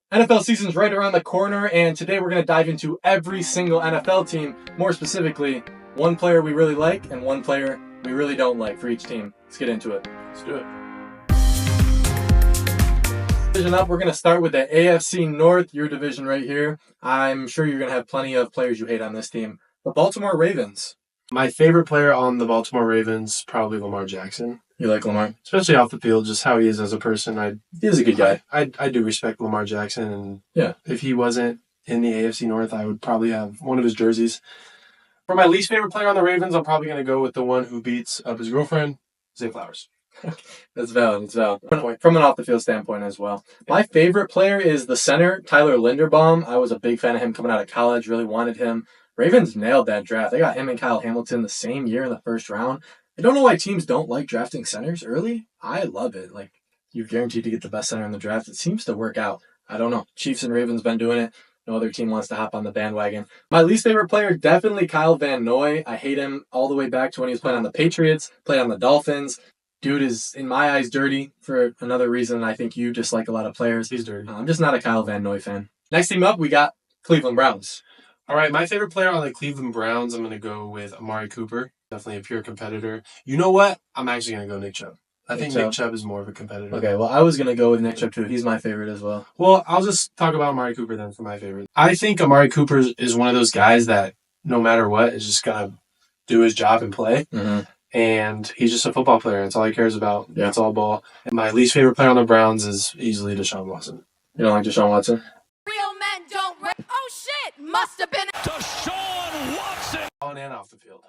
NFL season's right around the corner, and today we're going to dive into every single NFL team. More specifically, one player we really like and one player we really don't like for each team. Let's get into it. Let's do it. Division up, we're going to start with the AFC North, your division right here. I'm sure you're going to have plenty of players you hate on this team. The Baltimore Ravens. My favorite player on the Baltimore Ravens, probably Lamar Jackson. You like Lamar? Especially off the field, just how he is as a person. He's a good guy. I do respect Lamar Jackson, and yeah, if he wasn't in the AFC North, I would probably have one of his jerseys. For my least favorite player on the Ravens, I'm probably going to go with the one who beats up his girlfriend, Zay Flowers. That's valid. It's valid. From an off-the-field standpoint as well. My favorite player is the center, Tyler Linderbaum. I was a big fan of him coming out of college, really wanted him. Ravens nailed that draft. They got him and Kyle Hamilton the same year in the first round. I don't know why teams don't like drafting centers early. I love it. Like, you're guaranteed to get the best center in the draft. It seems to work out. I don't know. Chiefs and Ravens been doing it. No other team wants to hop on the bandwagon. My least favorite player, definitely Kyle Van Noy. I hate him all the way back to when he was playing on the Patriots, played on the Dolphins. Dude is, in my eyes, dirty for another reason. I think you dislike a lot of players. He's dirty. I'm just not a Kyle Van Noy fan. Next team up, we got Cleveland Browns. All right, my favorite player on the Cleveland Browns, I'm going to go with Amari Cooper. Definitely a pure competitor. You know what? I'm actually going to go Nick Chubb. I think Nick Chubb is more of a competitor. Okay, well, I was going to go with Nick Chubb too. He's my favorite as well. Well, I'll just talk about Amari Cooper then for my favorite. I think Amari Cooper is one of those guys that no matter what is just going to do his job and play. Mm-hmm. And he's just a football player. That's all he cares about. Yeah. It's all ball. And my least favorite player on the Browns is easily Deshaun Watson. You don't like Deshaun Watson? Real men don't rap. Oh, shit. Must have been Deshaun Watson. On and off the field.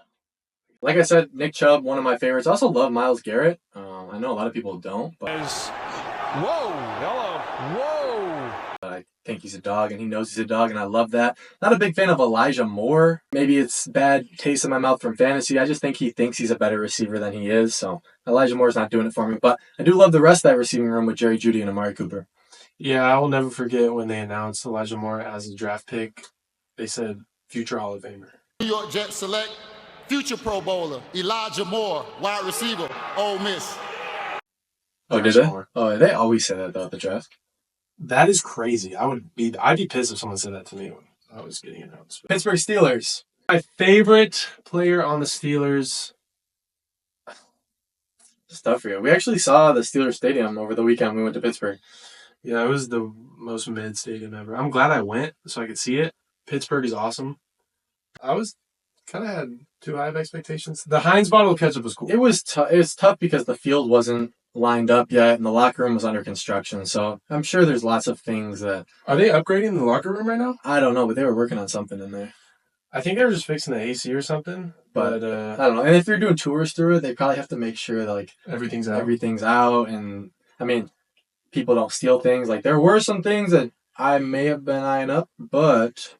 Like I said, Nick Chubb, one of my favorites. I also love Myles Garrett. I know a lot of people don't, but Whoa, hello, whoa. I think he's a dog, and he knows he's a dog, and I love that. Not a big fan of Elijah Moore. Maybe it's bad taste in my mouth from fantasy. I just think he thinks he's a better receiver than he is, so Elijah Moore's not doing it for me. But I do love the rest of that receiving room with Jerry Jeudy and Amari Cooper. Yeah, I will never forget when they announced Elijah Moore as a draft pick. They said future Hall of Famer. New York Jets select future Pro Bowler Elijah Moore, wide receiver, Ole Miss. Oh, did they? Oh, they always say that about the draft. That is crazy. I'd be pissed if someone said that to me when I was getting announced. Pittsburgh Steelers. My favorite player on the Steelers. It's tough for you. We actually saw the Steelers Stadium over the weekend. We went to Pittsburgh. Yeah, it was the most mid stadium ever. I'm glad I went so I could see it. Pittsburgh is awesome. I was kind of had too high of expectations. The Heinz bottle of ketchup was cool. It was tough because the field wasn't lined up yet and the locker room was under construction. So I'm sure there's lots of things that... Are they upgrading the locker room right now? I don't know, but they were working on something in there. I think they were just fixing the AC or something. But I don't know. And if they're doing tours through it, they probably have to make sure that, like, everything's out. And I mean, people don't steal things. Like, there were some things that I may have been eyeing up, but...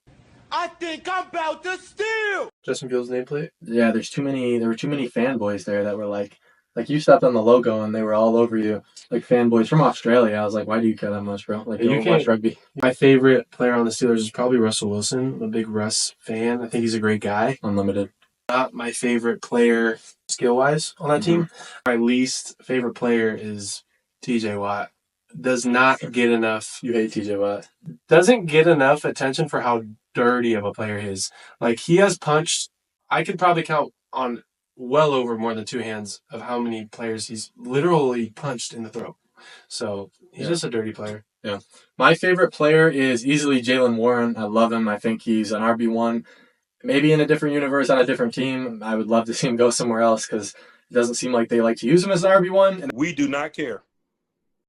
I think I'm about to steal. Justin Fields' nameplate? Yeah, there were too many fanboys there that were like you stepped on the logo and they were all over you. Like fanboys from Australia. I was like, why do you care that much, bro? Like, you don't watch rugby. My favorite player on the Steelers is probably Russell Wilson. I'm a big Russ fan. I think he's a great guy. Unlimited. Not my favorite player skill-wise on that team. My least favorite player is TJ Watt. Does not get enough. You hate TJ Watt. Doesn't get enough attention for how dirty of a player he is. Like, he has punched, I could probably count on well over more than two hands of how many players he's literally punched in the throat. So he's just a dirty player. Yeah. My favorite player is easily Jaylen Warren. I love him. I think he's an RB1. Maybe in a different universe on a different team. I would love to see him go somewhere else because it doesn't seem like they like to use him as an RB1. And We do not care.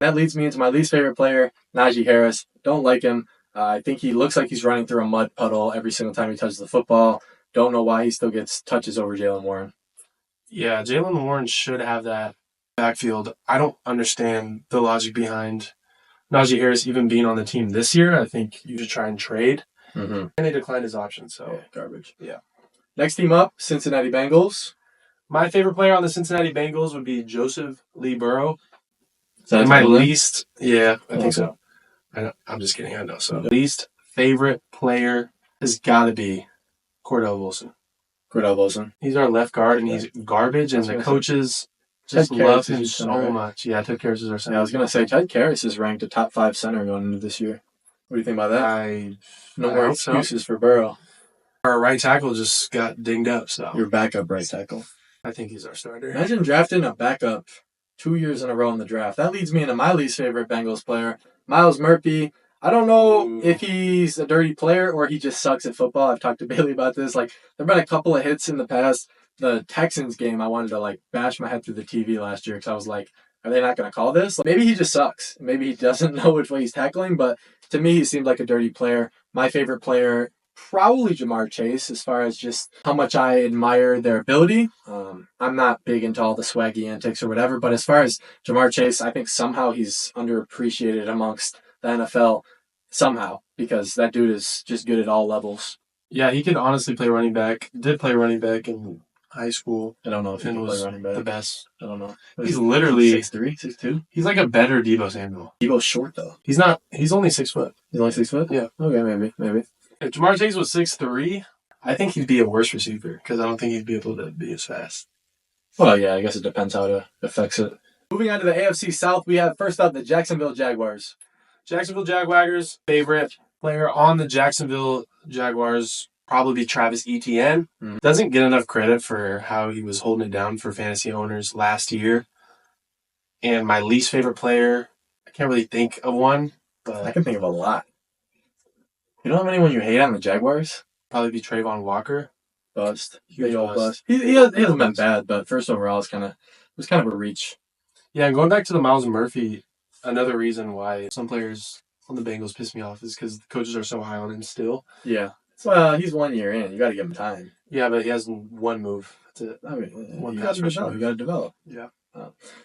that leads me into my least favorite player, Najee Harris. Don't like him. I think he looks like he's running through a mud puddle every single time he touches the football. Don't know why he still gets touches over Jaylen Warren. Yeah, Jaylen Warren should have that backfield. I don't understand the logic behind Najee Harris even being on the team this year. I think you should try and trade. Mm-hmm. And they declined his option, so... Yeah, garbage. Yeah. Next team up, Cincinnati Bengals. My favorite player on the Cincinnati Bengals would be Joseph Lee Burrow. Is My that least... Yeah, I think Okay. so. I'm just kidding. I know. So least favorite player has got to be Cordell Wilson. Cordell Wilson. He's our left guard, and he's garbage, and the coaches just Ted love Karras him is so center, right? much. Yeah, Ted Karras is our center. Yeah, I was going to say, Ted Karras is ranked a top 5 center going into this year. What do you think about that? No I more hope so. excuses for Burrow. Our right tackle just got dinged up, so Your backup right tackle. I think he's our starter. Imagine drafting a backup 2 years in a row in the draft. That leads me into my least favorite Bengals player, Miles Murphy. I don't know if he's a dirty player or he just sucks at football. I've talked to Bailey about this. Like, there have been a couple of hits in the past. The Texans game, I wanted to, like, bash my head through the TV last year because I was like, are they not going to call this? Like, maybe he just sucks. Maybe he doesn't know which way he's tackling, but to me, he seemed like a dirty player. My favorite player, probably Jamar Chase, as far as just how much I admire their ability. I'm not big into all the swaggy antics or whatever, but as far as Jamar Chase, I think somehow he's underappreciated amongst the NFL somehow because that dude is just good at all levels. Yeah, he could honestly play running back. Did play running back in high school. I don't know if he And can was play running back. the best. I don't know. He's literally 6'3", 6'2". He's like a better Deebo Samuel. Debo's short though. He's not. He's only 6 foot. He's only 6 foot? Yeah. Okay, maybe. If Jamar Chase was 6'3", I think he'd be a worse receiver because I don't think he'd be able to be as fast. Well, yeah, I guess it depends how it affects it. Moving on to the AFC South, we have first up the Jacksonville Jaguars. Jacksonville Jaguars' favorite player on the Jacksonville Jaguars probably be Travis Etienne. Doesn't get enough credit for how he was holding it down for fantasy owners last year. And my least favorite player, I can't really think of one, but I can think of a lot. You don't have anyone you hate on the Jaguars? probably be Trayvon Walker. Bust. Huge Big old bust. bust. He hasn't been bad, but first overall it was kind of a reach. Yeah, and going back to the Miles Murphy, another reason why some players on the Bengals piss me off is because the coaches are so high on him still. Yeah. Well, he's 1 year in. You got to give him time. Yeah, but he has one move. That's it. I mean, One you pass got to rush develop. move. You got to develop. Yeah.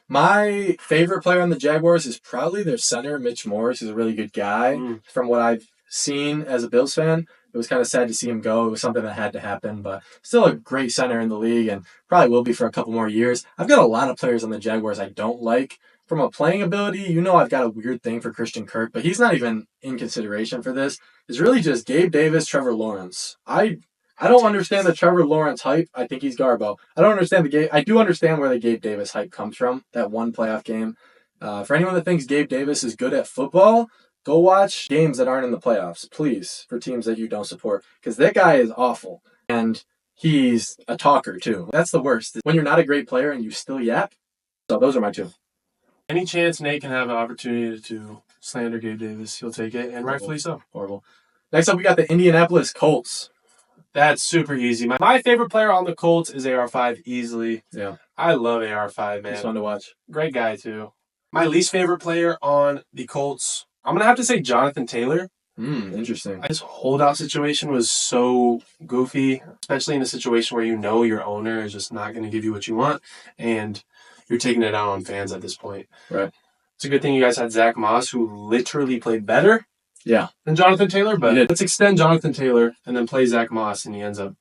My favorite player on the Jaguars is probably their center, Mitch Morris. He's a really good guy. From what I've seen as a Bills fan, it was kind of sad to see him go. It was something that had to happen, but still a great center in the league and probably will be for a couple more years. I've got a lot of players on the Jaguars I don't like. From a playing ability, I've got a weird thing for Christian Kirk, but he's not even in consideration for this. It's really just Gabe Davis, Trevor Lawrence. I don't understand the Trevor Lawrence hype. I think he's Garbo. I don't understand I do understand where the Gabe Davis hype comes from, that one playoff game. For anyone that thinks Gabe Davis is good at football, go watch games that aren't in the playoffs, please, for teams that you don't support, because that guy is awful. And he's a talker, too. That's the worst. When you're not a great player and you still yap. So those are my two. Any chance Nate can have an opportunity to slander Gabe Davis, he'll take it, and rightfully so. Horrible. Next up, we got the Indianapolis Colts. That's super easy. My favorite player on the Colts is AR5 easily. Yeah. I love AR5, man. It's fun to watch. Great guy, too. My least favorite player on the Colts, I'm going to have to say Jonathan Taylor. Interesting. His holdout situation was so goofy, especially in a situation where your owner is just not going to give you what you want, and you're taking it out on fans at this point. Right. It's a good thing you guys had Zach Moss, who literally played better than Jonathan Taylor, but let's extend Jonathan Taylor and then play Zach Moss, and he ends up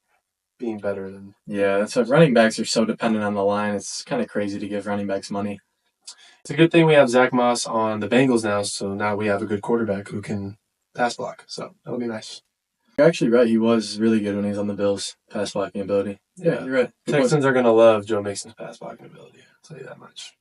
being better than... Yeah, that's what running backs are so dependent on the line. It's kind of crazy to give running backs money. It's a good thing we have Zach Moss on the Bengals now, so now we have a good quarterback who can pass block. So that'll be nice. You're actually right. He was really good when he was on the Bills' pass blocking ability. Yeah, you're right. Texans are going to love Joe Mixon's pass blocking ability. I'll tell you that much.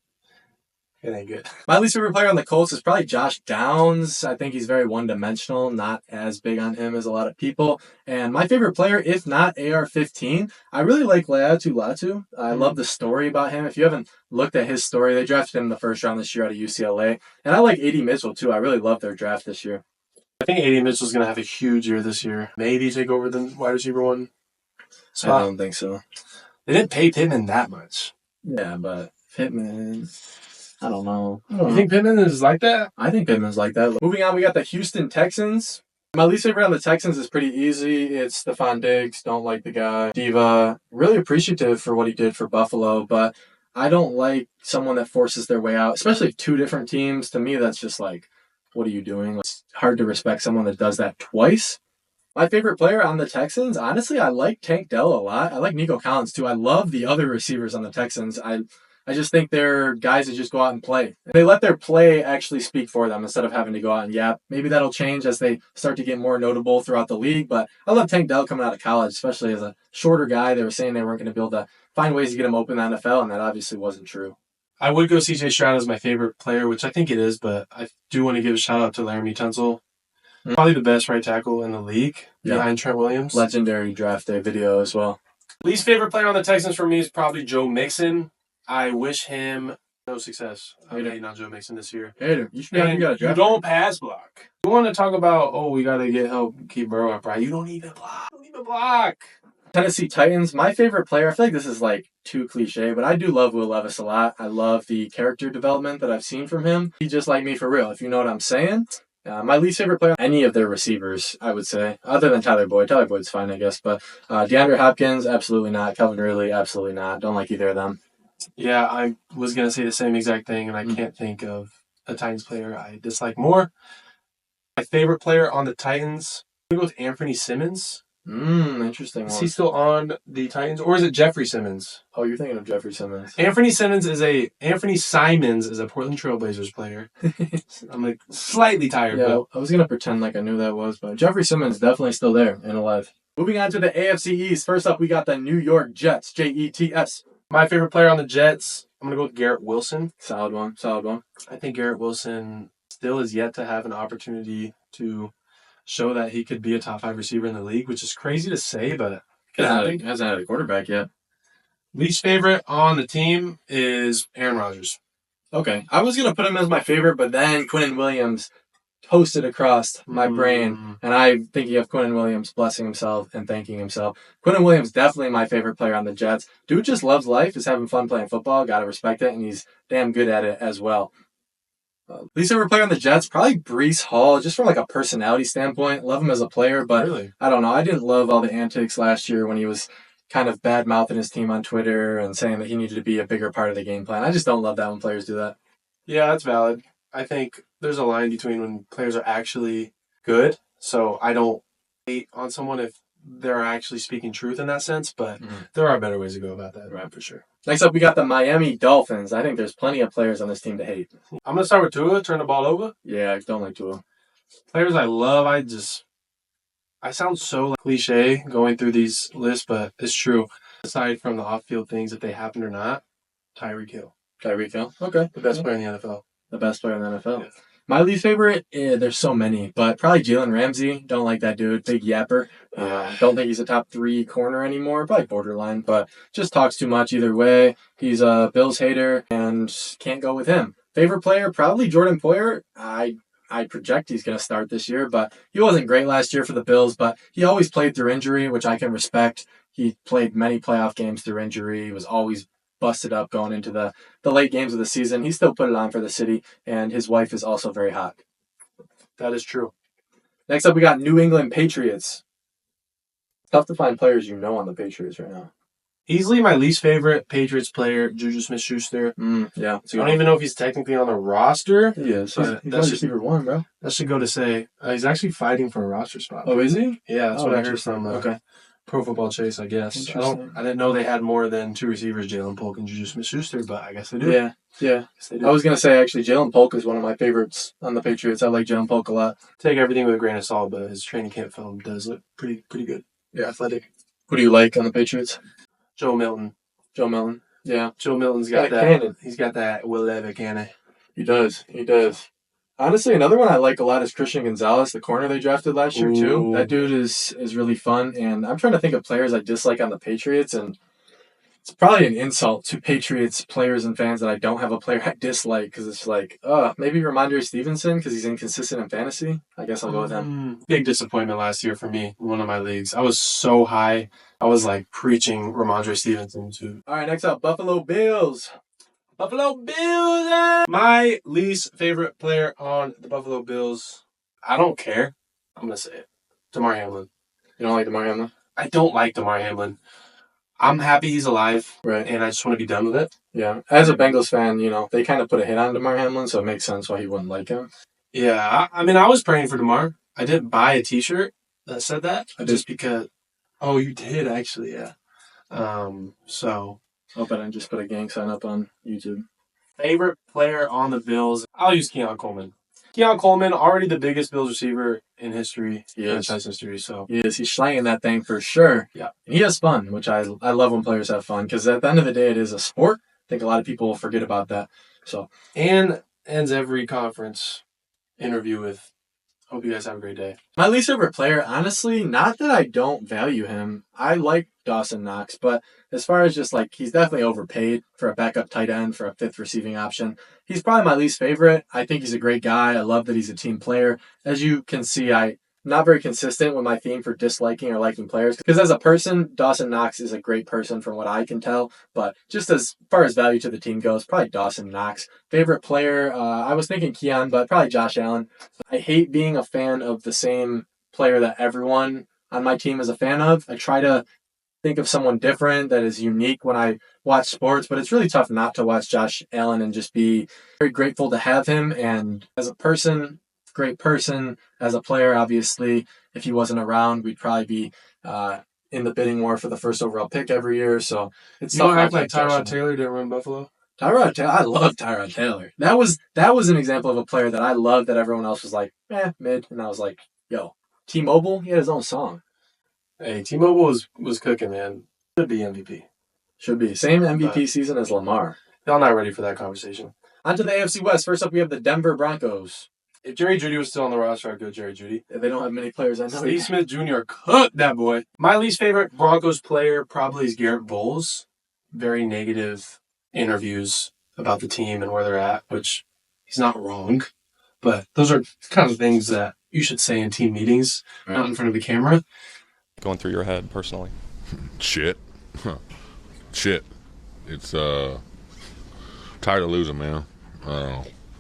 It ain't good. My least favorite player on the Colts is probably Josh Downs. I think he's very one-dimensional, not as big on him as a lot of people. And my favorite player, if not AR-15, I really like Laiatu Latu. I love the story about him. If you haven't looked at his story, they drafted him in the first round this year out of UCLA. And I like A.D. Mitchell, too. I really love their draft this year. I think A.D. Mitchell's going to have a huge year this year. Maybe take over the wide receiver one spot. I don't think so. They didn't pay Pittman that much. Yeah, but Pittman... I don't know. You think Pittman is like that? I think Pittman's like that. Moving on, we got the Houston Texans. My least favorite on the Texans is pretty easy. It's Stephon Diggs. Don't like the guy. Diva. Really appreciative for what he did for Buffalo, but I don't like someone that forces their way out, especially two different teams. To me, that's just like, what are you doing? It's hard to respect someone that does that twice. My favorite player on the Texans, honestly, I like Tank Dell a lot. I like Nico Collins, too. I love the other receivers on the Texans. I just think they're guys that just go out and play. They let their play actually speak for them instead of having to go out and yap. Maybe that'll change as they start to get more notable throughout the league, but I love Tank Dell coming out of college, especially as a shorter guy. They were saying they weren't going to be able to find ways to get him open in the NFL, and that obviously wasn't true. I would go C.J. Stroud as my favorite player, which I think it is, but I do want to give a shout out to Laramie Tunsil. Probably the best right tackle in the league Yeah. behind Trent Williams. Legendary draft day video as well. Least favorite player on the Texans for me is probably Joe Mixon. I wish him no success. I'm hating on Joe Mixon this year. Hater, you should And you got a you draft. don't pass block. You want to talk about, we got to get help keep Burrow upright. You don't even block. You don't even block. Tennessee Titans, my favorite player, I feel like this is like too cliche, but I do love Will Levis a lot. I love the character development that I've seen from him. He's just like me for real, if you know what I'm saying. My least favorite player, any of their receivers, I would say, other than Tyler Boyd. Tyler Boyd's fine, I guess, but DeAndre Hopkins, absolutely not. Calvin Ridley, absolutely not. Don't like either of them. Yeah, I was going to say the same exact thing, and I can't think of a Titans player I dislike more. My favorite player on the Titans, I'm going to go with Anthony Simmons. Interesting Is one. he still on the Titans, or is it Jeffrey Simmons? Oh, you're thinking of Jeffrey Simmons. Anthony Simons is a Portland Trailblazers player. I'm like slightly tired, Yeah, but I was going to pretend like I knew that was, but Jeffrey Simmons definitely still there and alive. Moving on to the AFC East. First up, we got the New York Jets, Jets. my favorite player on the Jets, I'm gonna go with Garrett Wilson. Solid one. I think Garrett Wilson still is yet to have an opportunity to show that he could be a top 5 receiver in the league, which is crazy to say, but could happen. Hasn't had a quarterback yet. Least favorite on the team is Aaron Rodgers. Okay, I was going to put him as my favorite, but then Quinnen Williams toasted across my brain, and I'm thinking of Quinnen Williams blessing himself and thanking himself. Quinnen Williams, definitely my favorite player on the Jets. Dude just loves life, is having fun playing football, gotta respect it, and he's damn good at it as well. Least favorite player on the Jets, probably Breece Hall, just from like a personality standpoint. Love him as a player, but Really? I don't know. I didn't love all the antics last year when he was kind of bad-mouthing his team on Twitter and saying that he needed to be a bigger part of the game plan. I just don't love that when players do that. Yeah, that's valid. I think there's a line between when players are actually good, so I don't hate on someone if they're actually speaking truth in that sense, but there are better ways to go about that, right, for sure. Next up, we got the Miami Dolphins. I think there's plenty of players on this team to hate. I'm going to start with Tua, turn the ball over. Yeah, I don't like Tua. Players I love, I sound so cliche going through these lists, but it's true. Aside from the off-field things, if they happen or not, Tyreek Hill. Tyreek Hill. Okay. The best player in the NFL. The best player in the NFL. Yeah. My least favorite, there's so many, but probably Jalen Ramsey. Don't like that dude. Big yapper. Don't think he's a top 3 corner anymore. Probably borderline, but just talks too much either way. He's a Bills hater and can't go with him. Favorite player, probably Jordan Poyer. I project he's going to start this year, but he wasn't great last year for the Bills, but he always played through injury, which I can respect. He played many playoff games through injury. He was always busted up going into the late games of the season. He still put it on for the city, and his wife is also very hot. That is true. Next up, we got New England Patriots. Tough to find players you know on the Patriots right now. Easily my least favorite Patriots player, Juju Smith-Schuster. Yeah. I don't even know if he's technically on the roster. He is. But He's that's receiver 1, bro. That should go to say he's actually fighting for a roster spot. Oh, is he? Yeah, that's what I heard interesting. from Okay. Pro Football Chase, I guess. Interesting. I didn't know they had more than 2 receivers, Jalen Polk and Juju Smith-Schuster, but I guess they do. Yeah. Guess they do. I was going to say, actually, Jalen Polk is one of my favorites on the Patriots. I like Jalen Polk a lot. Take everything with a grain of salt, but his training camp film does look pretty good. Yeah. Athletic. Who do you like on the Patriots? Joe Milton. Joe Milton. Yeah. Joe Milton's Got got a that. cannon. He's got that Will Levis cannon. He does. Honestly, another one I like a lot is Christian Gonzalez, the corner they drafted last year, too. Ooh. That dude is really fun, and I'm trying to think of players I dislike on the Patriots, and it's probably an insult to Patriots players and fans that I don't have a player I dislike, because it's like, maybe Ramondre Stevenson, because he's inconsistent in fantasy. I guess I'll go with him. Big disappointment last year for me in one of my leagues. I was so high. I was like preaching Ramondre Stevenson to All right, next up, Buffalo Bills. Buffalo Bills. My least favorite player on the Buffalo Bills, I don't care. I'm going to say it. DeMar Hamlin. You don't like DeMar Hamlin? I don't like DeMar Hamlin. I'm happy he's alive, Right. and I just want to be done with it. Yeah. As a Bengals fan, they kind of put a hit on DeMar Hamlin, so it makes sense why he wouldn't like him. Yeah, I mean, I was praying for DeMar. I didn't buy a T-shirt that said that, I just because. Oh, you did actually, yeah. So Hope I didn't just put a gang sign up on YouTube. favorite player on the Bills, I'll use Keon Coleman. Keon Coleman, already the biggest Bills receiver in history, franchise history. So He's slanging that thing for sure. Yeah. And he has fun, which I love when players have fun, because at the end of the day, it is a sport. I think a lot of people forget about that. So and ends every conference interview with Hope you guys have a great day. My least favorite player, honestly, not that I don't value him. I like Dawson Knox, but as far as just like, he's definitely overpaid for a backup tight end, for a fifth receiving option. He's probably my least favorite. I think he's a great guy. I love that he's a team player. As you can see, I'm not very consistent with my theme for disliking or liking players, because as a person, Dawson Knox is a great person from what I can tell, but just as far as value to the team goes, probably Dawson Knox. Favorite player, I was thinking Keon, but probably Josh Allen. I hate being a fan of the same player that everyone on my team is a fan of. I try to think of someone different that is unique when I watch sports, but it's really tough not to watch Josh Allen and just be very grateful to have him. And as a person, great person. As a player, obviously, if he wasn't around, we'd probably be in the bidding war for the first overall pick every year. So it's You don't tough not act to like have Josh Tyrod Allen. Taylor didn't run Buffalo? Tyrod Taylor, I love Tyrod Taylor. That was an example of a player that I loved that everyone else was like, mid. And I was like, yo, T-Mobile, he had his own song. Hey, T-Mobile was cooking, man. Should be MVP. Should be. Same MVP But- season as Lamar. Y'all not ready for that conversation. On to the AFC West. First up, we have the Denver Broncos. If Jerry Jeudy was still on the roster, I'd go Jerry Jeudy. They don't have many players I know. Steve Smith Jr. cooked that boy. My least favorite Broncos player probably is Garrett Bowles. Very negative interviews about the team and where they're at, which he's not wrong. But those are kind of things that you should say in team meetings, not in front of the camera. Going through your head personally? Shit. Shit. It's tired of losing, man.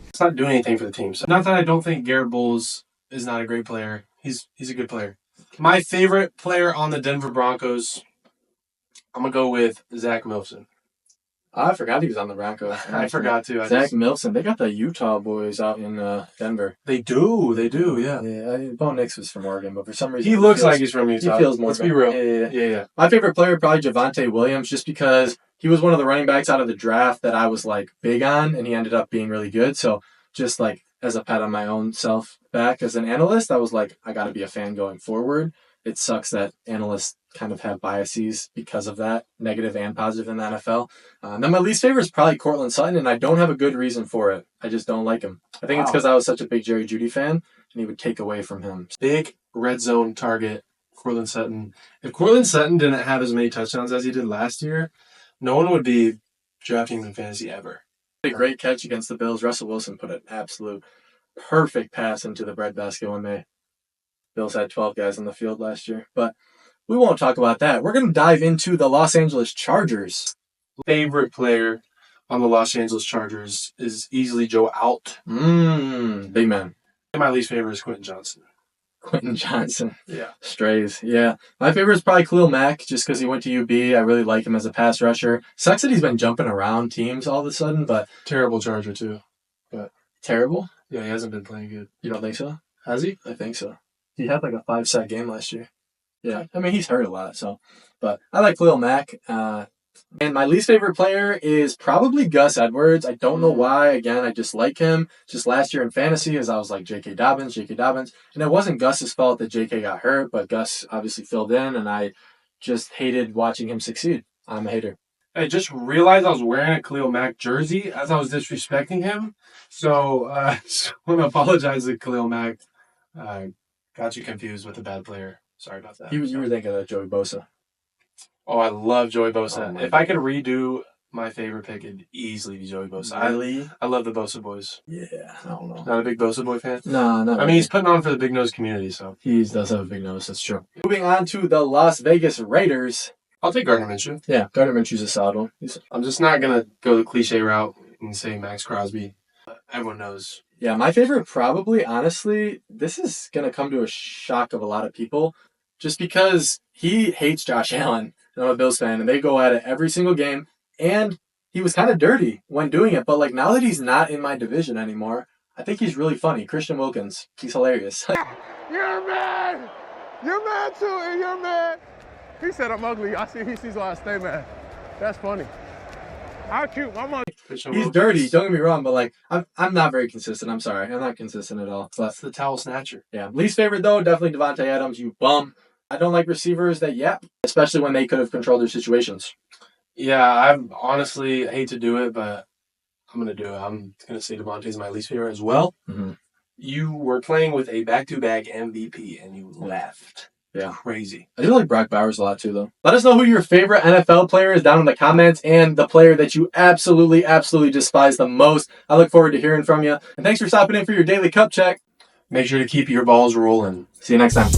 It's not doing anything for the team. So not that I don't think Garrett Bowles is not a great player. He's a good player. My favorite player on the Denver Broncos, I'm going to go with Zach Milton. I forgot he was on the Broncos. I forgot to. Zach Milton. They got the Utah boys out in Denver. They do, yeah. Yeah, Bo Nix was from Oregon, but for some reason He looks like he's from Utah. He feels more. Let's be real. Yeah. My favorite player probably Javonte Williams, just because he was one of the running backs out of the draft that I was like big on, and he ended up being really good. So just like as a pat on my own self back as an analyst, I was like, I got to be a fan going forward. It sucks that analysts kind of have biases because of that, negative and positive in the NFL. Then my least favorite is probably Cortland Sutton, and I don't have a good reason for it. I just don't like him. I think it's because I was such a big Jerry Jeudy fan, and he would take away from him. Big red zone target, Cortland Sutton. If Cortland Sutton didn't have as many touchdowns as he did last year, no one would be drafting him in fantasy ever. A great catch against the Bills. Russell Wilson put an absolute perfect pass into the breadbasket when the Bills had 12 guys on the field last year. But we won't talk about that. We're going to dive into the Los Angeles Chargers. Favorite player on the Los Angeles Chargers is easily Joe Alt. Big man. And my least favorite is Quentin Johnson. Quentin Johnson. Yeah. Strays. Yeah. My favorite is probably Khalil Mack, just because he went to UB. I really like him as a pass rusher. Sucks that he's been jumping around teams all of a sudden, but Terrible Charger, too. terrible. Yeah, he hasn't been playing good. You don't think so? Has he? I think so. He had like a 5-sack game last year. Yeah. I mean, he's hurt a lot, so. But I like Khalil Mack. And my least favorite player is probably Gus Edwards. I don't know why. Again, I just like him. Just last year in fantasy, as I was like J.K. Dobbins. And it wasn't Gus's fault that J.K. got hurt, but Gus obviously filled in, and I just hated watching him succeed. I'm a hater. I just realized I was wearing a Khalil Mack jersey as I was disrespecting him. So I just want to apologize to Khalil Mack. Got you confused with a bad player. Sorry about that. You were thinking of Joey Bosa. Oh, I love Joey Bosa. Oh my If I could redo my favorite pick, it'd easily be Joey Bosa. I love the Bosa boys. Yeah, I don't know. Not a big Bosa boy fan. No, not I mean, he's putting on for the big nose community, so. he does have a big nose, that's true. Moving on to the Las Vegas Raiders. I'll take Gardner Minshew. Yeah, Gardner Minshew's a solid one. I'm just not going to go the cliche route and say Max Crosby. Everyone knows. Yeah, my favorite probably, honestly, this is going to come to a shock of a lot of people, just because he hates Josh Allen, and I'm a Bills fan, and they go at it every single game, and he was kind of dirty when doing it, but like now that he's not in my division anymore, I think he's really funny. Christian Wilkins, he's hilarious. You're mad! You're mad too, and you're mad! He said I'm ugly. I see he sees why I stay mad. That's funny. How cute. My mom. He's dirty, don't get me wrong, but like I'm not very consistent. I'm sorry, I'm not consistent at all. But That's the towel snatcher. yeah, least favorite though, definitely Devontae Adams. You bum. I don't like receivers that yap, especially when they could have controlled their situations. Yeah, I honestly hate to do it, but I'm going to do it. I'm going to say Devontae's my least favorite as well. Mhm. You were playing with a back-to-back MVP and you left. Yeah. Crazy. I do like Brock Bowers a lot too, though. Let us know who your favorite NFL player is down in the comments and the player that you absolutely, absolutely despise the most. I look forward to hearing from you. And thanks for stopping in for your daily cup check. Make sure to keep your balls rolling. See you next time.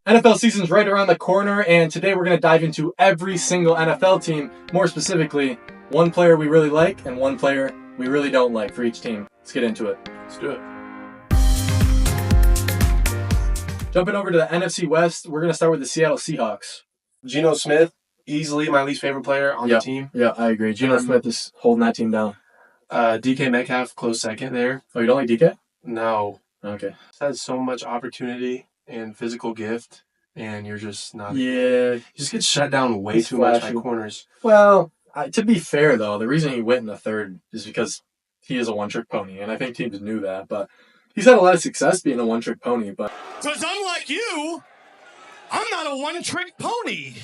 NFL season's right around the corner, and today we're going to dive into every single NFL team. More specifically, one player we really like and one player we really don't like for each team. Let's get into it. Let's do it. Jumping over to the NFC West, we're going to start with the Seattle Seahawks. Geno Smith, easily my least favorite player on the team. Yeah, I agree. Geno Smith is holding that team down. DK Metcalf, close second there. Oh, you don't like DK? No. Okay. Has so much opportunity and physical gift, and you're just not. Yeah. You just get shut down way He's too much flashy. by corners. Well, to be fair, though, the reason he went in the third is because he is a one-trick pony, and I think teams knew that. But he's had a lot of success being a one-trick pony. But Because unlike you, I'm not a one-trick pony.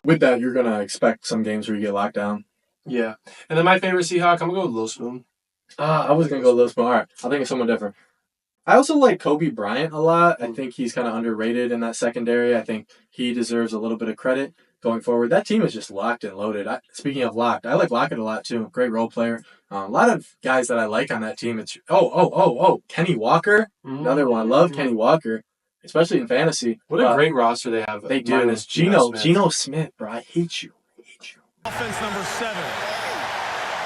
with that, you're going to expect some games where you get locked down. Yeah. And then my favorite Seahawk, I'm going to go with Lil Spoon. I was going to go Lil Spoon. All right, I'll think of someone different. I also like Kobe Bryant a lot. I think he's kind of underrated in that secondary. I think he deserves a little bit of credit going forward. That team is just locked and loaded. Speaking of locked, I like Lockett a lot too. Great role player. A lot of guys that I like on that team. It's Kenny Walker, another one. I love Kenny Walker, especially in fantasy. What a great roster they have. They do. Minus Geno Smith. Geno Smith, bro. I hate you. Offense number 7.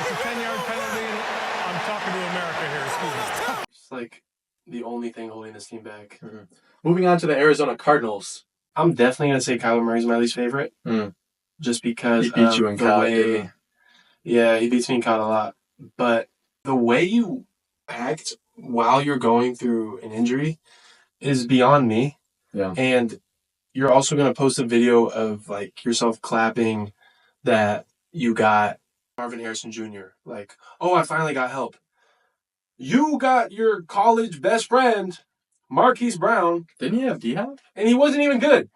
It's a 10-yard penalty. I'm talking to America here. Excuse me. It's like the only thing holding this team back. Mm-hmm. Moving on to the Arizona Cardinals. I'm definitely going to say Kyler Murray's my least favorite. Just because He beat you in the college. way. Yeah, he beats me in COD a lot. But the way you act while you're going through an injury is beyond me. Yeah. And you're also going to post a video of like yourself clapping that you got Marvin Harrison Jr. Like, oh, I finally got help. You got your college best friend, Marquise Brown, Didn't he have D-Hop? and he wasn't even good.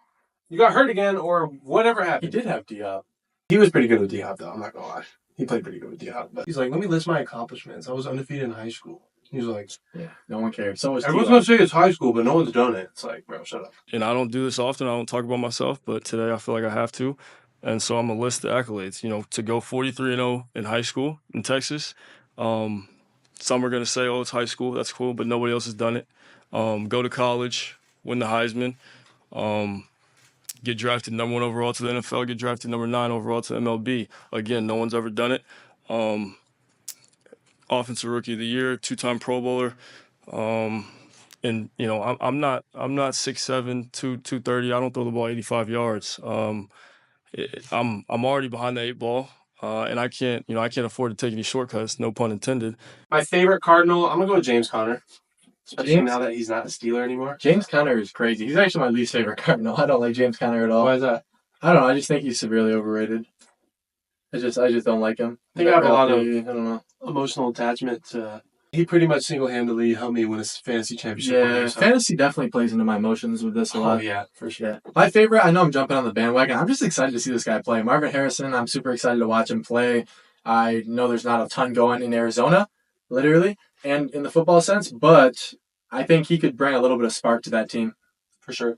You got hurt again or whatever He happened. did have D-Hop. He was pretty good with D-Hop, though. I'm not going to lie. He played pretty good with D-Hop. But he's like, let me list my accomplishments. I was undefeated in high school. He's like, Yeah, no one cares. So was everyone's D-Hop. going to say it's high school, but no one's done it. It's like, bro, shut up. And I don't do this often. I don't talk about myself, but today I feel like I have to. And so I'm going to list the accolades. You know, to go 43-0 in high school in Texas. Some are going to say, oh, it's high school. That's cool, but nobody else has done it. Go to college, win the Heisman, get drafted number 1 overall to the NFL, get drafted number 9 overall to MLB. Again, no one's ever done it. Offensive Rookie of the Year, 2-time Pro Bowler. And you know, I'm not 6'7", 230. I don't throw the ball 85 yards. I'm already behind the 8 ball, and I can't afford to take any shortcuts. No pun intended. My favorite Cardinal, I'm going to go with James Conner. Especially James? now that he's not a Steeler anymore. James Conner is crazy. He's actually my least favorite Cardinal. I don't like James Conner at all. Why is that? I don't know. I just think he's severely overrated. I just don't like him. I think I have a lot of I don't know. emotional attachment to. He pretty much single-handedly helped me win a fantasy championship. one Yeah, year, so- fantasy definitely plays into my emotions with this a Oh lot. yeah, for sure. Yeah. My favorite, I know I'm jumping on the bandwagon. I'm just excited to see this guy play. Marvin Harrison, I'm super excited to watch him play. I know there's not a ton going in Arizona, literally, and in the football sense, but I think he could bring a little bit of spark to that team, for sure.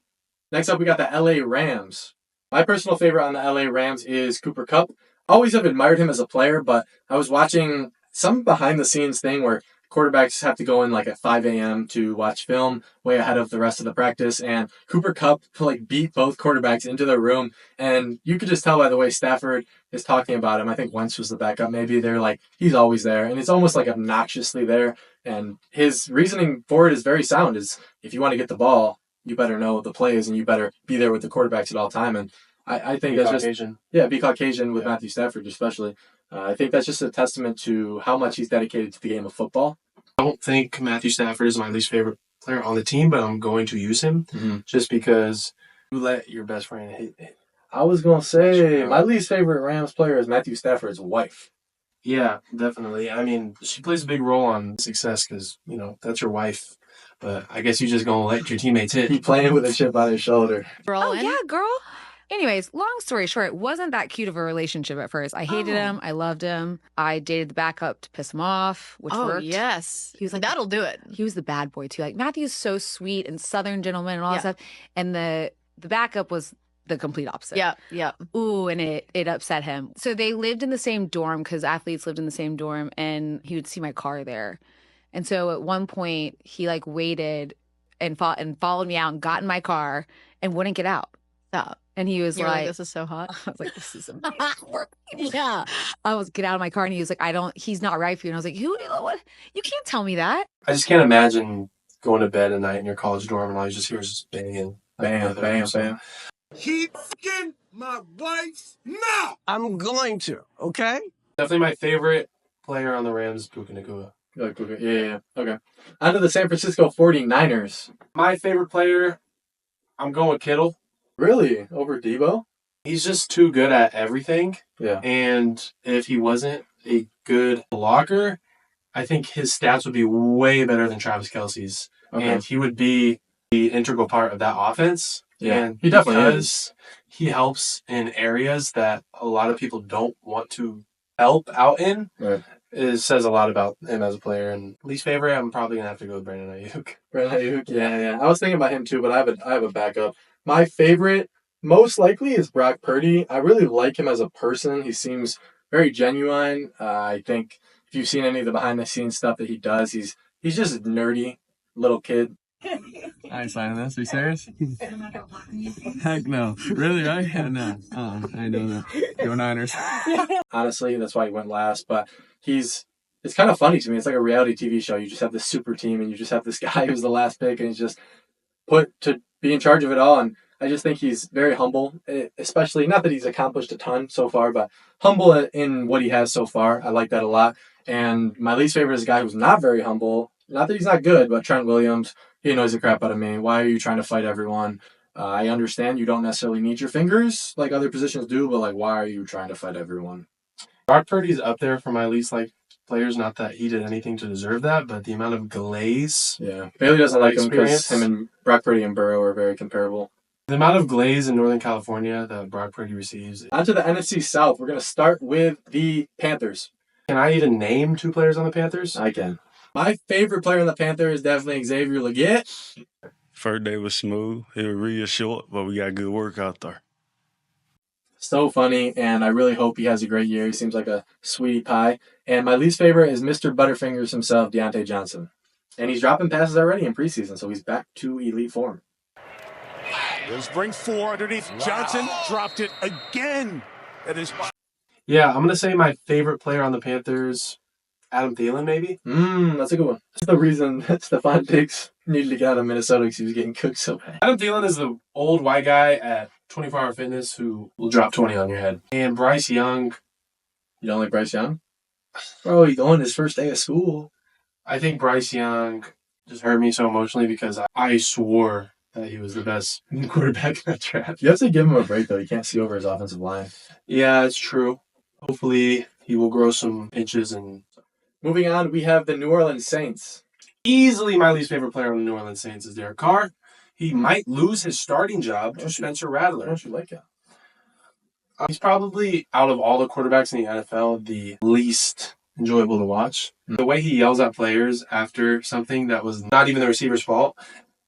Next up, we got the LA Rams. My personal favorite on the LA Rams is Cooper Kupp. Always have admired him as a player, but I was watching some behind-the-scenes thing where quarterbacks have to go in like at 5 a.m. to watch film way ahead of the rest of the practice. And Cooper Kupp like beat both quarterbacks into their room. And you could just tell by the way Stafford is talking about him. I think Wentz was the backup. Maybe they're like, he's always there. And it's almost like obnoxiously there. And his reasoning for it is very sound. Is if you want to get the ball, you better know the plays and you better be there with the quarterbacks at all time. And I think that's Caucasian. be Caucasian with Matthew Stafford especially. I think that's just a testament to how much he's dedicated to the game of football. I don't think Matthew Stafford is my least favorite player on the team, but I'm going to use him just because you let your best friend hit. I was going to say, my least favorite Rams player is Matthew Stafford's wife. Yeah, definitely. I mean, she plays a big role on success because, you know, that's your wife. But I guess you're just going to let your teammates hit. He playing with a chip on his shoulder. Oh, yeah, girl. Anyways, long story short, it wasn't that cute of a relationship at first. I hated him. I loved him. I dated the backup to piss him off, which worked. Yes. He was like, that'll do it. He was the bad boy too. Like Matthew's so sweet and Southern gentleman and all that Yeah. stuff. And the backup was the complete opposite. Yeah. Ooh, and it upset him. So they lived in the same dorm because athletes lived in the same dorm, and he would see my car there. And so at one point he like waited and followed me out and got in my car and wouldn't get out. Stop. And he was You're like, this is so hot. I was like, this is amazing. Yeah. I was get out of my car and he was like, he's not right for you. And I was like, what? You can't tell me that. I just can't imagine going to bed at night in your college dorm and all you just hear is just banging. Bam, bam, bam. Keep fucking my wife's mouth. I'm going to, okay? Definitely my favorite player on the Rams is Puka Nacua. Yeah. Okay. On to the San Francisco 49ers. My favorite player, I'm going with Kittle. Really? Over Debo? He's just too good at everything. Yeah. And if he wasn't a good blocker, I think his stats would be way better than Travis Kelce's. Okay. And he would be the integral part of that offense. Yeah, and he definitely because he helps in areas that a lot of people don't want to help out in. Right. It says a lot about him as a player. And least favorite, I'm probably going to have to go with Brandon Ayuk. Brandon Ayuk? Yeah. I was thinking about him too, but I have a backup. My favorite, most likely, is Brock Purdy. I really like him as a person. He seems very genuine. I think if you've seen any of the behind-the-scenes stuff that he does, he's just a nerdy little kid. I ain't signing this. Are you serious? Heck no. Really, right? Yeah, no. I know that. Go Niners. Honestly, that's why he went last. But it's kind of funny to me. It's like a reality TV show. You just have this super team, and you just have this guy who's the last pick, and he's just put to be in charge of it all. And I just think he's very humble, especially, not that he's accomplished a ton so far, but humble in what he has so far. I like that a lot. And my least favorite is a guy who's not very humble. Not that he's not good, but Trent Williams, he annoys the crap out of me. Why are you trying to fight everyone? I understand you don't necessarily need your fingers like other positions do, but like, why are you trying to fight everyone? Brock Purdy's up there for my least liked players. Not that he did anything to deserve that, but the amount of glaze. Yeah. Bailey doesn't like him because experience. him and Brock Purdy and Burrow are very comparable. The amount of glaze in Northern California that Brock Purdy receives. On to the NFC South. We're going to start with the Panthers. Can I even name two players on the Panthers? I can. My favorite player on the Panthers is definitely Xavier Leggett. First day was smooth. It was real short, but we got good work out there. So funny, and I really hope he has a great year. He seems like a sweetie pie. And my least favorite is Mr. Butterfingers himself, Deontay Johnson. And he's dropping passes already in preseason, so he's back to elite form. There's bring 4 underneath. Johnson dropped it again. That is. Yeah, I'm going to say my favorite player on the Panthers, Adam Thielen, maybe. That's a good one. That's the reason that Stephon Diggs needed to get out of Minnesota because he was getting cooked so bad. Adam Thielen is the old white guy at 24 Hour Fitness who will drop 20 on your head. And Bryce Young. You don't like Bryce Young? Bro, he's going his first day of school. I think Bryce Young just hurt me so emotionally because I swore that he was the best quarterback in that draft. You have to give him a break, though. You can't see over his offensive line. Yeah, it's true. Hopefully, he will grow some inches. And moving on, we have the New Orleans Saints. Easily my least favorite player on the New Orleans Saints is Derek Carr. He might lose his starting job to Spencer Rattler. Don't you like it? He's probably, out of all the quarterbacks in the NFL, the least enjoyable to watch. The way he yells at players after something that was not even the receiver's fault,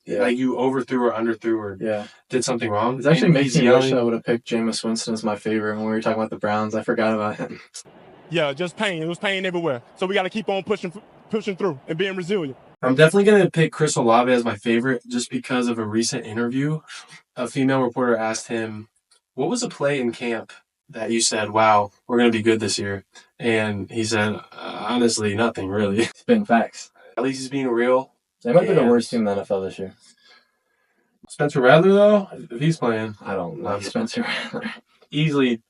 like you overthrew or underthrew or did something wrong. It's actually makes me wish yelling. I would have picked Jameis Winston as my favorite when we were talking about the Browns. I forgot about him. Yeah, just pain. It was pain everywhere. So we got to keep on pushing through and being resilient. I'm definitely going to pick Chris Olave as my favorite just because of a recent interview. A female reporter asked him, what was a play in camp that you said, wow, we're going to be good this year? And he said, honestly, nothing really. Spitting facts. At least he's being real. They might be the worst team in the NFL this year. Spencer Rattler, though, if he's playing, I don't like Spencer Rattler. Easily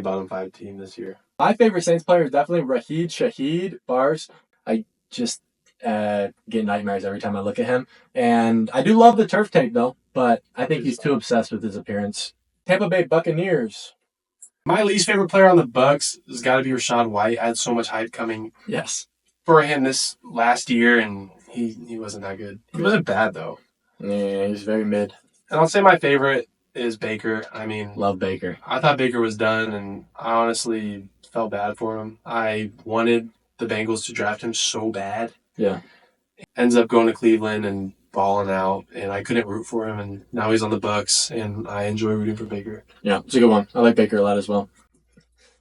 bottom 5 team this year. My favorite Saints player is definitely Raheed Shaheed Bars. I just get nightmares every time I look at him. And I do love the turf tape, though, but I think he's too obsessed with his appearance. Tampa Bay Buccaneers. My least favorite player on the Bucs has got to be Rachaad White. I had so much hype coming for him this last year, and he wasn't that good. He wasn't bad, though. Yeah, he's very mid. And I'll say my favorite is Baker. I mean, Love Baker. I thought Baker was done, and I honestly felt bad for him. I wanted the Bengals to draft him so bad. Yeah. Ends up going to Cleveland and balling out, and I couldn't root for him, and now he's on the Bucks, and I enjoy rooting for Baker. Yeah, it's a good one. I like Baker a lot as well.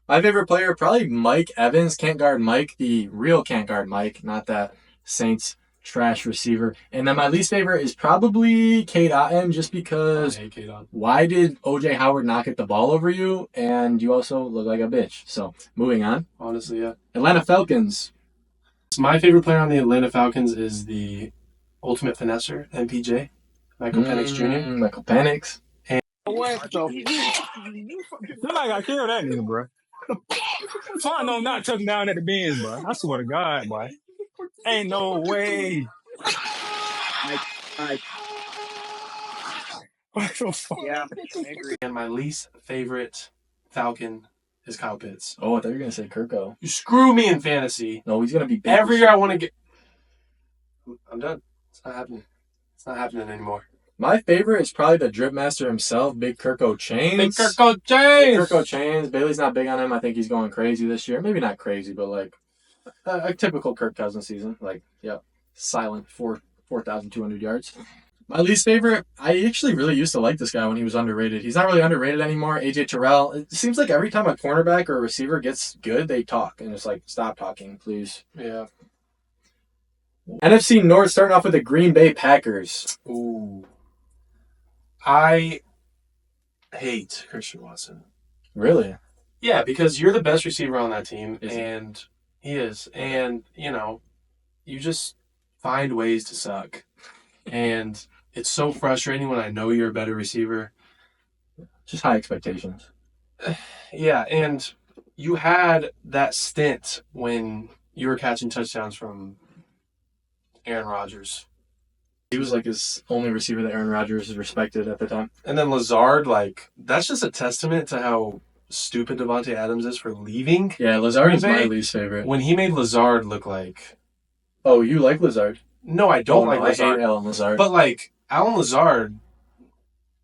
My favorite player, probably Mike Evans. Can't guard Mike, the real can't guard Mike, not that Saints trash receiver. And then my least favorite is probably Cade Otton, just because I hate Cade Otton. why did O.J. Howard not get the ball over you? And you also look like a bitch. So, moving on. Honestly, yeah. Atlanta Falcons. My favorite player on the Atlanta Falcons is the ultimate finesser, MPJ, Michael Penix Jr. Michael Penix. What the? Somebody got killed that nigga, bro. I know not took him down at the bins, bro. I swear to God, boy. Ain't no way. What the fuck? Yeah. And my least favorite Falcon is Kyle Pitts. Oh, I thought you were going to say Kirko. You screw me in fantasy. No, he's going to be big. Every year I want to get... I'm done. It's not happening. It's not happening anymore. My favorite is probably the drip master himself, Big Kirko Chains. Big Kirko Chains! Big Kirko Chains. Bailey's not big on him. I think he's going crazy this year. Maybe not crazy, but like a typical Kirk Cousins season. Like, yep, silent 4,200 yards. My least favorite, I actually really used to like this guy when he was underrated. He's not really underrated anymore. AJ Terrell. It seems like every time a cornerback or a receiver gets good, they talk. And it's like, stop talking, please. Yeah. NFC North starting off with the Green Bay Packers. Ooh. I hate Christian Watson. Really? Yeah, because you're the best receiver on that team, Is he? and he is. And, you know, you just find ways to suck. And it's so frustrating when I know you're a better receiver. Just high expectations. Yeah, and you had that stint when you were catching touchdowns from Aaron Rodgers. He was like his only receiver that Aaron Rodgers respected at the time. And then Lazard, like, that's just a testament to how stupid Devontae Adams is for leaving. Yeah, Lazard is my Green Bay. least favorite. When he made Lazard look like... Oh, you like Lazard? No, I don't like I Lazard. hate Alan Lazard. But, like, Alan Lazard,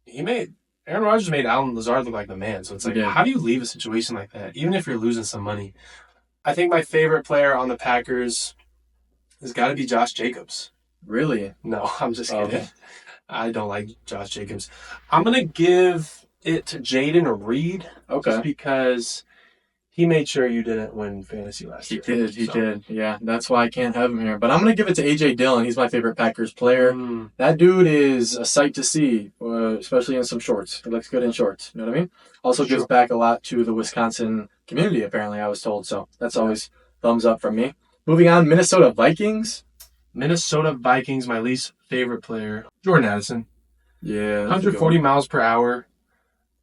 Aaron Rodgers made Alan Lazard look like the man. So it's like, how do you leave a situation like that, even if you're losing some money? I think my favorite player on the Packers has got to be Josh Jacobs. Really? No, I'm just kidding. Okay. I don't like Josh Jacobs. I'm going to give it to Jaden Reed. Okay. Just because he made sure you didn't win fantasy last year. He did. Yeah, that's why I can't have him here. But I'm going to give it to A.J. Dillon. He's my favorite Packers player. That dude is a sight to see, especially in some shorts. He looks good in shorts. You know what I mean? Also gives back a lot to the Wisconsin community, apparently, I was told. So that's always thumbs up from me. Moving on, Minnesota Vikings. Minnesota Vikings, my least favorite player, Jordan Addison. Yeah. 140 miles per hour,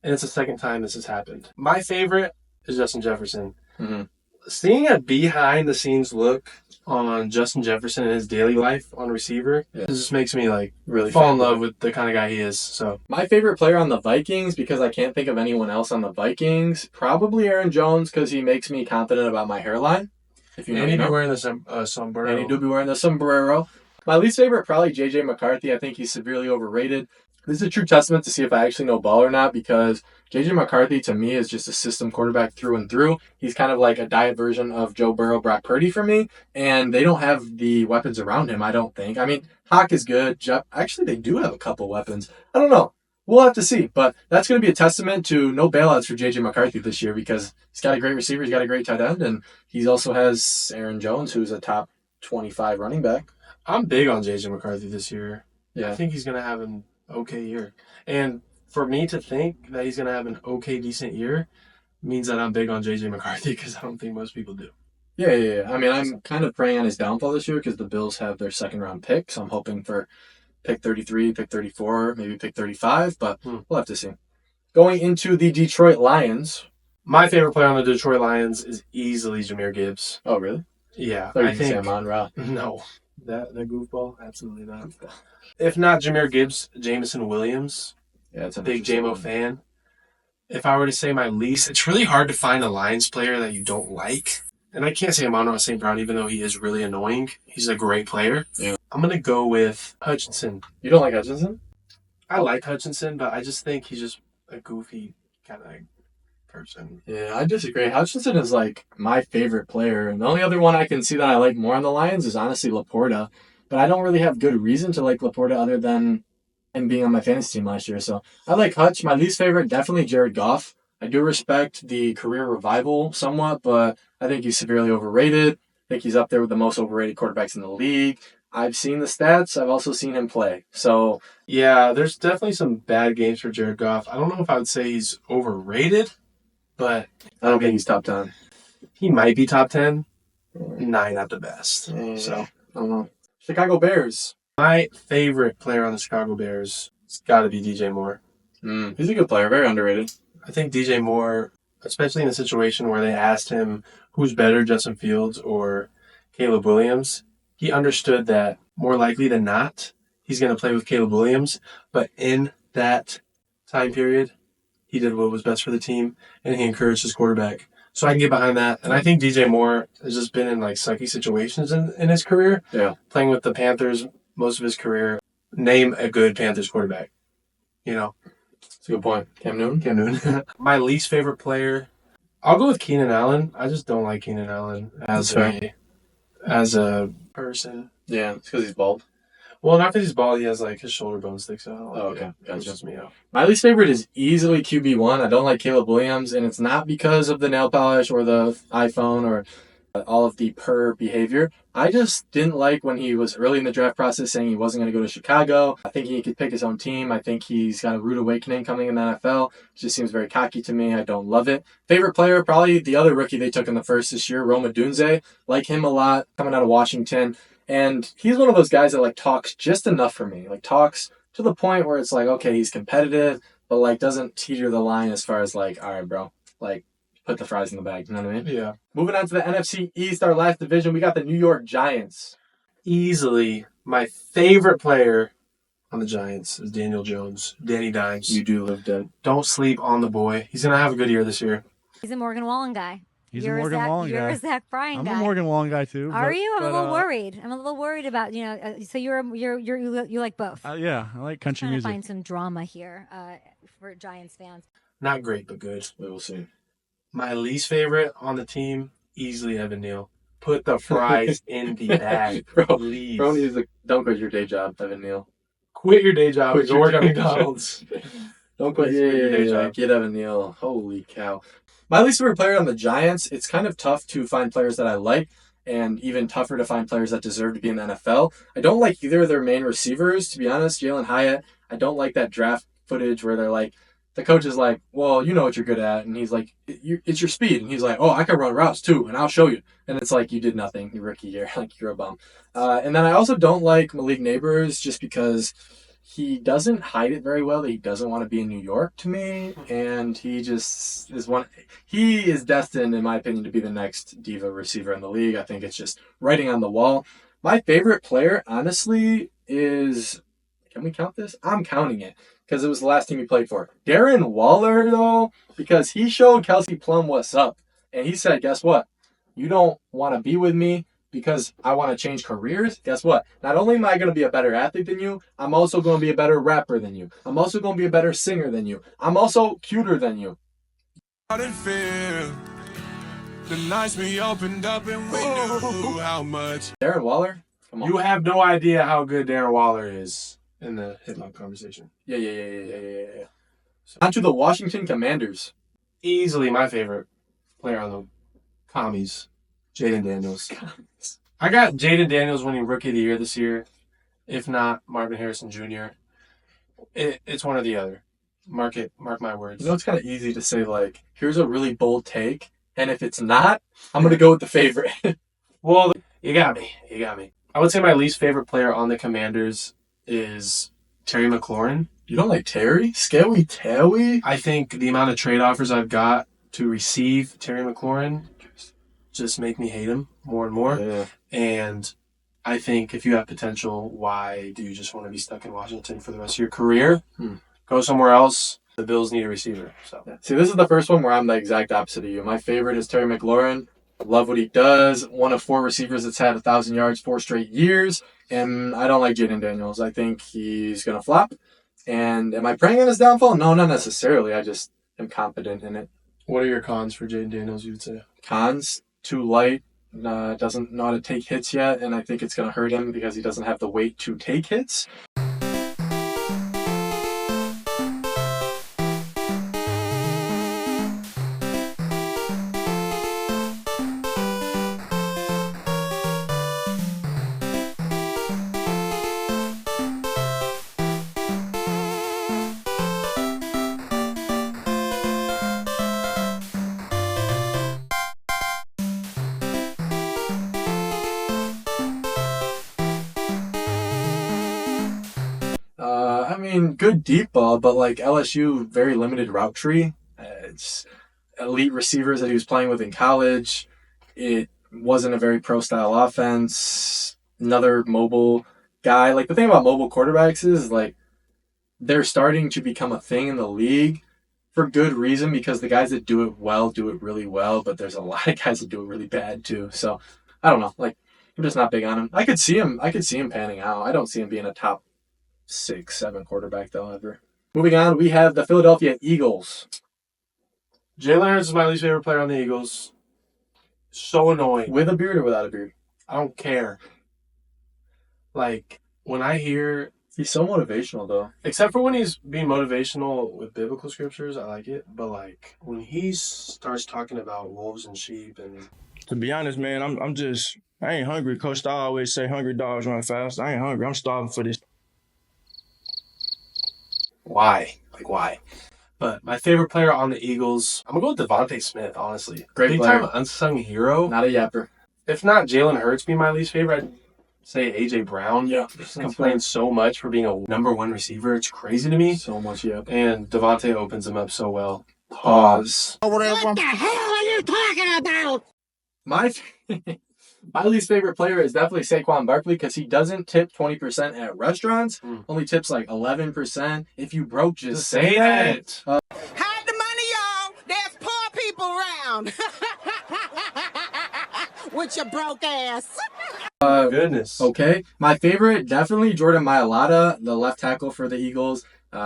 and it's the second time this has happened. My favorite is Justin Jefferson. Mm-hmm. Seeing a behind-the-scenes look on Justin Jefferson and his daily life on receiver, it just makes me like really fall in love with the kind of guy he is. So my favorite player on the Vikings, because I can't think of anyone else on the Vikings, probably Aaron Jones, because he makes me confident about my hairline. If you know, and he'd you know. be wearing the sombrero. And he do be wearing the sombrero. My least favorite, probably J.J. McCarthy. I think he's severely overrated. This is a true testament to see if I actually know ball or not, because J.J. McCarthy, to me, is just a system quarterback through and through. He's kind of like a diet version of Joe Burrow, Brock Purdy for me, and they don't have the weapons around him, I don't think. I mean, Hawk is good. Actually, they do have a couple weapons. I don't know. We'll have to see, but that's going to be a testament to no bailouts for J.J. McCarthy this year, because he's got a great receiver, he's got a great tight end, and he also has Aaron Jones, who's a top 25 running back. I'm big on J.J. McCarthy this year. Yeah. I think he's going to have an okay year. And for me to think that he's going to have an okay, decent year means that I'm big on J.J. McCarthy, because I don't think most people do. Yeah. I mean, I'm kind of praying on his downfall this year because the Bills have their second-round pick, so I'm hoping for pick 33, pick 34, maybe pick 35, but we'll have to see. Going into the Detroit Lions. My favorite player on the Detroit Lions is easily Jahmyr Gibbs. Oh, really? Yeah. I think Amon-Ra. No. That goofball? Absolutely not. If not Jahmyr Gibbs, Jameson Williams. Yeah, it's a big JMO fan. If I were to say my least, it's really hard to find a Lions player that you don't like. And I can't say Amon-Ra St. Brown, even though he is really annoying. He's a great player. Yeah. I'm going to go with Hutchinson. You don't like Hutchinson? I like Hutchinson, but I just think he's just a goofy kind of person. Yeah, I disagree. Hutchinson is like my favorite player, and the only other one I can see that I like more on the Lions is honestly Laporta. But I don't really have good reason to like Laporta other than him being on my fantasy team last year. So I like Hutch. My least favorite, definitely Jared Goff. I do respect the career revival somewhat, but I think he's severely overrated. I think he's up there with the most overrated quarterbacks in the league. I've seen the stats. I've also seen him play. So Yeah, there's definitely some bad games for Jared Goff. I don't know if I would say he's overrated, but I don't think he's top 10. he might be top 10. 9 at the best. So I don't know. Chicago Bears. my favorite player on the Chicago Bears has got to be DJ Moore. He's a good player, very underrated. I think DJ Moore, especially in a situation where they asked him who's better, Justin Fields or Caleb Williams, he understood that more likely than not, he's going to play with Caleb Williams. But in that time period, he did what was best for the team, and he encouraged his quarterback. So I can get behind that. And I think DJ Moore has just been in like sucky situations in his career. Yeah. Playing with the Panthers most of his career. Name a good Panthers quarterback. You know? That's a good point. Cam Newton? Cam Newton. My least favorite player, I'll go with Keenan Allen. I just don't like Keenan Allen as a person. Yeah, it's because he's bald. Well, not because he's bald. He has like his shoulder bone sticks out. Oh, okay. It Gotcha. just me out. My least favorite is easily QB1. I don't like Caleb Williams, and it's not because of the nail polish or the iPhone or all of the behavior. I just didn't like when he was early in the draft process saying he wasn't going to go to Chicago. I think he could pick his own team. I think he's got a rude awakening coming in the NFL. It just seems very cocky to me. I don't love it. Favorite player, probably the other rookie they took in the first this year, Roma Dunze. Like him a lot, coming out of Washington. And he's one of those guys that like talks just enough for me. Like talks to the point where it's like, okay, he's competitive, but like doesn't teeter the line as far as like, all right, bro, like put the fries in the bag. You know what I mean? Yeah. Moving on to the NFC East, our last division, we got the New York Giants. Easily my favorite player on the Giants is Daniel Jones. Danny Dimes. You do live dead. Don't sleep on the boy. He's going to have a good year this year. He's a Morgan Wallen guy. He's a Morgan Wallen guy. You're a Zach Bryan guy. I'm a Morgan Wallen guy too. Are you? I'm a little worried. I'm a little worried about so you like both. Yeah, I like country trying music. to find some drama here for Giants fans. Not great, but good. We will see. My least favorite on the team, easily Evan Neal. Put the fries in the bag, please. Bro needs to don't quit your day job, Evan Neal. Quit your day job and Quit go work your at day job. McDonald's. Don't quit your your day day job. job. Get Evan Neal. Holy cow. My least favorite player on the Giants, it's kind of tough to find players that I like, and even tougher to find players that deserve to be in the NFL. I don't like either of their main receivers, to be honest. Jalen Hyatt, I don't like that draft footage where they're like, the coach is like, well, you know what you're good at. And he's like, it's your speed. And he's like, oh, I can run routes too, and I'll show you. And it's like, you did nothing your rookie year. Like, you're a bum. And then I also don't like Malik Neighbors just because he doesn't hide it very well that he doesn't want to be in New York to me. And he just is he is destined, in my opinion, to be the next diva receiver in the league. I think it's just writing on the wall. My favorite player, honestly, is, can we count this? I'm counting it because it was the last team he played for. Darren Waller, though, because he showed Kelsey Plum what's up. And he said, guess what? You don't want to be with me because I want to change careers. Guess what? Not only am I going to be a better athlete than you, I'm also going to be a better rapper than you. I'm also going to be a better singer than you. I'm also cuter than you. The nights we opened up and we knew how much. Darren Waller? Come on. You have no idea how good Darren Waller is in the hip-hop conversation. Yeah. So, on to the Washington Commanders. Easily my favorite player on the commies, Jaden Daniels. I got Jaden Daniels winning Rookie of the Year this year. If not, Marvin Harrison Jr. It's one or the other. Mark my words. You know, it's kind of easy to say, like, here's a really bold take, and if it's not, I'm going to go with the favorite. Well, you got me. I would say my least favorite player on the Commanders is Terry McLaurin. You don't like Terry? Scary Terry? I think the amount of trade offers I've got to receive Terry McLaurin just make me hate him more and more. Yeah. And I think if you have potential, why do you just want to be stuck in Washington for the rest of your career? Go somewhere else. The Bills need a receiver. So See, this is the first one where I'm the exact opposite of you. My favorite is Terry McLaurin. Love what he does. One of 4 receivers that's had 1,000 yards 4 straight years. And I don't like Jaden Daniels. I think he's going to flop. And am I praying on his downfall? No, not necessarily. I just am confident in it. What are your cons for Jaden Daniels, you would say? Cons, too light, doesn't know how to take hits yet, and I think it's going to hurt him because he doesn't have the weight to take hits. I mean, good deep ball, but like LSU, very limited route tree. It's elite receivers that he was playing with in college. It wasn't a very pro style offense. Another mobile guy. Like the thing about mobile quarterbacks is like they're starting to become a thing in the league for good reason because the guys that do it well do it really well, but there's a lot of guys that do it really bad too. So I don't know. Like I'm just not big on him. I could see him panning out. I don't see him being a top 6, 7 quarterback though ever. Moving on, we have the Philadelphia Eagles. Jalen Hurts is my least favorite player on the Eagles. So annoying. With a beard or without a beard? I don't care. Like, when I hear... He's so motivational, though. Except for when he's being motivational with biblical scriptures, I like it. But, like, when he starts talking about wolves and sheep and... To be honest, man, I ain't hungry. Coach Star always say hungry dogs run fast. I ain't hungry. I'm starving for this. Why? Like, why? But my favorite player on the Eagles, I'm going to go with Devontae Smith, honestly. Great Big player. time unsung hero. Not a yapper. If not Jalen Hurts being my least favorite, I'd say A.J. Brown. Yeah. Complains so much for being a number 1 receiver. It's crazy to me. So much, yeah. And Devontae opens him up so well. Pause. What the hell are you talking about? My least favorite player is definitely Saquon Barkley because he doesn't tip 20% at restaurants. Only tips like 11%. If you broke, just say that. Hide the money, y'all. There's poor people around. With your broke ass. Goodness. Okay. My favorite, definitely Jordan Mailata, the left tackle for the Eagles.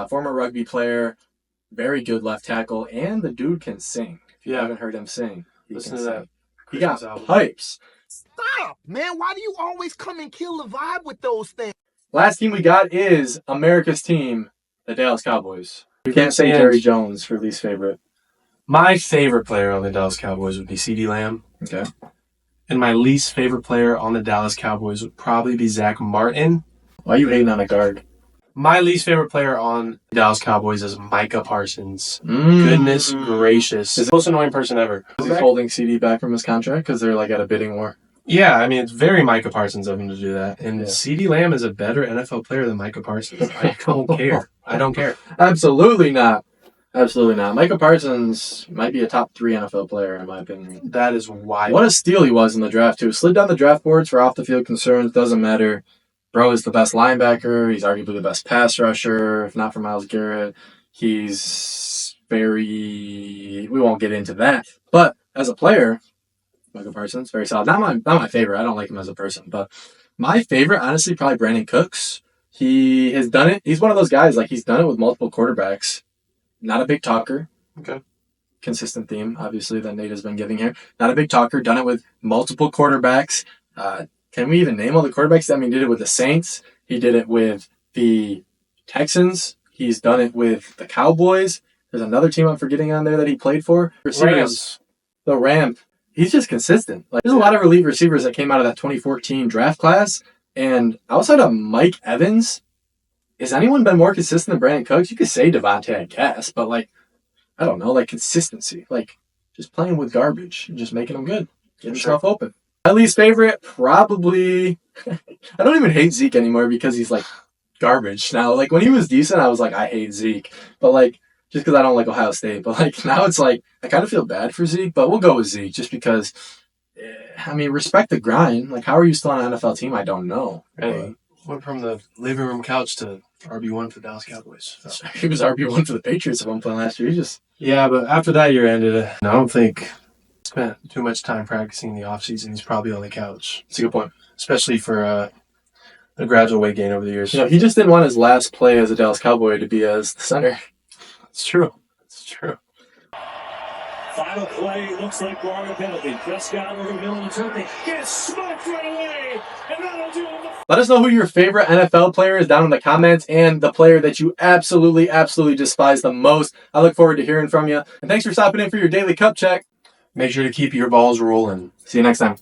Former rugby player. Very good left tackle. And the dude can sing. If you haven't heard him sing, Listen to that. He got pipes. Stop, man. Why do you always come and kill the vibe with those things? Last team we got is America's team, the Dallas Cowboys. You can't say And Jerry Jones for least favorite. My favorite player on the Dallas Cowboys would be CeeDee Lamb. Okay. And my least favorite player on the Dallas Cowboys would probably be Zach Martin. Why are you hating on a guard? My least favorite player on the Dallas Cowboys is Micah Parsons. Goodness gracious. He's the most annoying person ever. Is he holding CD back from his contract because they're like at a bidding war? Yeah, I mean, it's very Micah Parsons of him to do that. And CeeDee Lamb is a better NFL player than Micah Parsons. I don't care. I don't care. Absolutely not. Absolutely not. Micah Parsons might be a top 3 NFL player, in my opinion. That is wild. What a steal he was in the draft, too. Slid down the draft boards for off-the-field concerns. Doesn't matter. Bro is the best linebacker. He's arguably the best pass rusher, if not for Myles Garrett. He's very... We won't get into that. But as a player, Micah Parsons, very solid. Not my favorite. I don't like him as a person. But my favorite, honestly, probably Brandon Cooks. He has done it. He's one of those guys, like, he's done it with multiple quarterbacks. Not a big talker. Okay. Consistent theme, obviously, that Nate has been giving here. Not a big talker. Done it with multiple quarterbacks. Can we even name all the quarterbacks? I mean, he did it with the Saints. He did it with the Texans. He's done it with the Cowboys. There's another team I'm forgetting on there that he played for. Rams. The Rams. He's just consistent. Like, there's a lot of elite receivers that came out of that 2014 draft class. And outside of Mike Evans, has anyone been more consistent than Brandon Cooks? You could say Devontae, I guess. But, like, I don't know. Like, consistency. Like, just playing with garbage and just making them good. Getting yourself open. My least favorite, probably... I don't even hate Zeke anymore because he's, like, garbage now. Like, when he was decent, I was like, I hate Zeke. But, like, just because I don't like Ohio State. But, like, now it's like, I kind of feel bad for Zeke, but we'll go with Zeke just because, I mean, respect the grind. Like, how are you still on an NFL team? I don't know. Hey, went from the living room couch to RB1 for the Dallas Cowboys. So. He was RB1 for the Patriots at one point last year. He just... Yeah, but after that year ended, I don't think spent too much time practicing in the offseason. He's probably on the couch. That's a good point. Especially for a a gradual weight gain over the years. You know, he just didn't want his last play as a Dallas Cowboy to be as the center. It's true. It's true. Final play looks like barring a penalty. Prescott over the middle of the turkey. Gets smoked right away. And that'll do it. Let us know who your favorite NFL player is down in the comments and the player that you absolutely, absolutely despise the most. I look forward to hearing from you. And thanks for stopping in for your daily cup check. Make sure to keep your balls rolling. See you next time.